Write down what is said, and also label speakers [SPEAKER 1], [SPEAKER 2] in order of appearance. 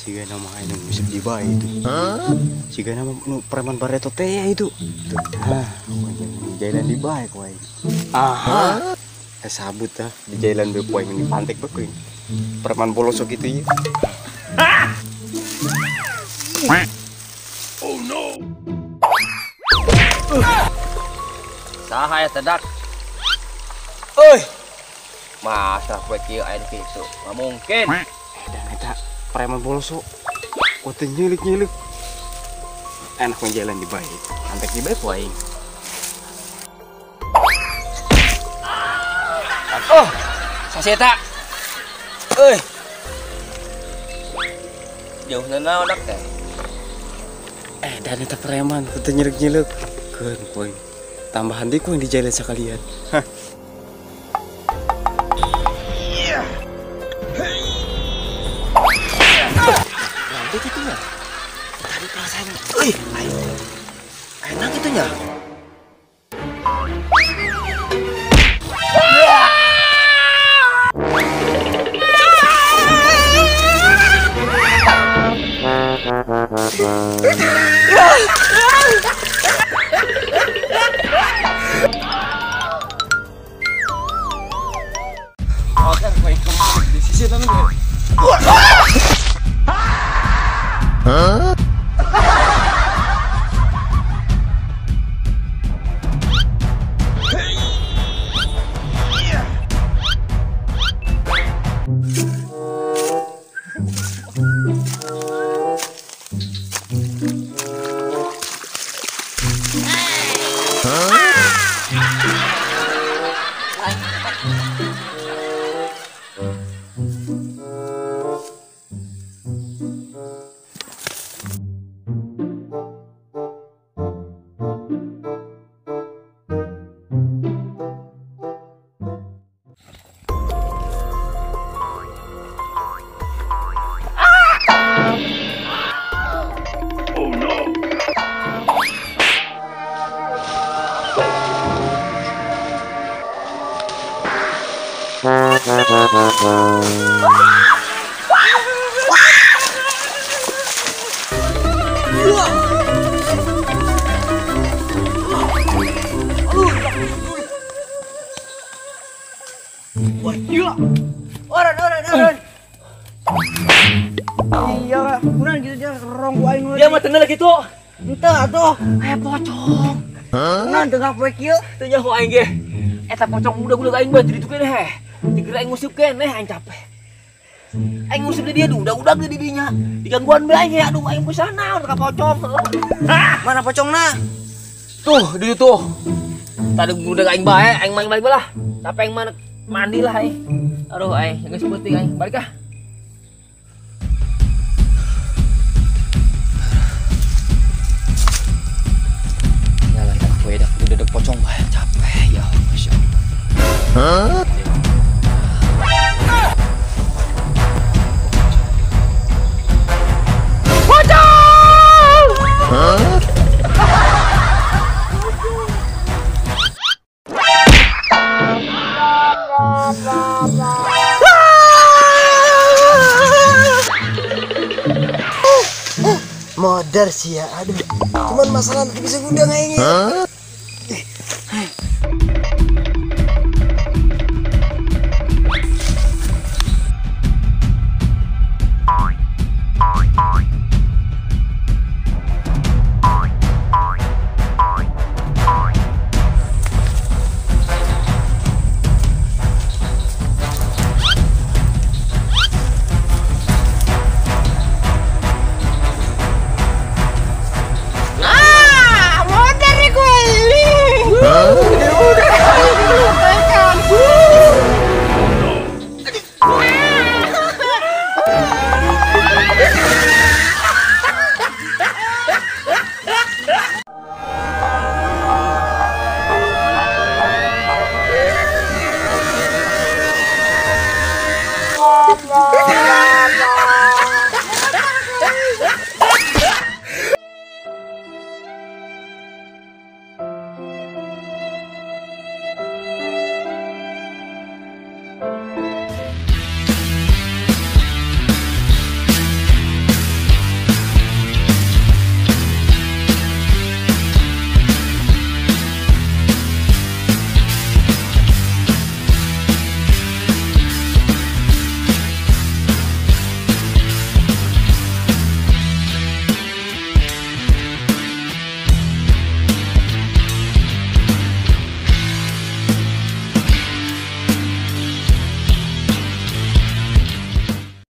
[SPEAKER 1] Jika nama ini bisa dibayar itu. Jika nama preman Barreto teh itu. Nah, jalan dibayar kau ini. Aha. Sabut dah di jalan bepoy ini pantek bekoy. Preman bolosok itu ya.
[SPEAKER 2] Oh no.
[SPEAKER 3] Sahaya tedak.
[SPEAKER 1] Oi,
[SPEAKER 3] Masa kue kieu air pisu? Nggak mungkin.
[SPEAKER 1] dan eta preman bolosok. Kau nyeluk. Enak jalan dibayar. Pantek dibayar poy.
[SPEAKER 3] Oh, saseta. Euy. Jauh nana odak teh.
[SPEAKER 1] Dan eta preman kau nyeluk. Kan poy. Tambahan di yang di jalan sekalian. Hah.
[SPEAKER 3] Nanti gitu ya. Tadi perasaan. Euy, ayo. Enak gitu ya.
[SPEAKER 1] Kan poy kamu di sisi tangan.
[SPEAKER 4] Orang. Iya, kurang gitu dia rong wae nu.
[SPEAKER 3] Dia mah teu gitu.
[SPEAKER 4] Henteu atuh, aya pocong. Naon teu poe kieu?
[SPEAKER 3] Teu nyaho aing ge. Eta pocong budak-budak aing mah jadi tukeun heh. Dikira aing ngusip keneh aing capek. Aing ngusip dia udah di dinya. Digangguan bae aing aduh aing bisa naon ka pocong.
[SPEAKER 4] Mana pocongna?
[SPEAKER 3] Tuh, di situ. Tadi budak aing bae, aing main balik lah. Capek aing mana mandi lah aing. Aduh aing, geus penting aing. Balik ah.
[SPEAKER 1] Duduk pocong banyak capek ya, Masya Allah.
[SPEAKER 4] Modar sih ya, aduh. Cuman masalah bisa ngundang aing.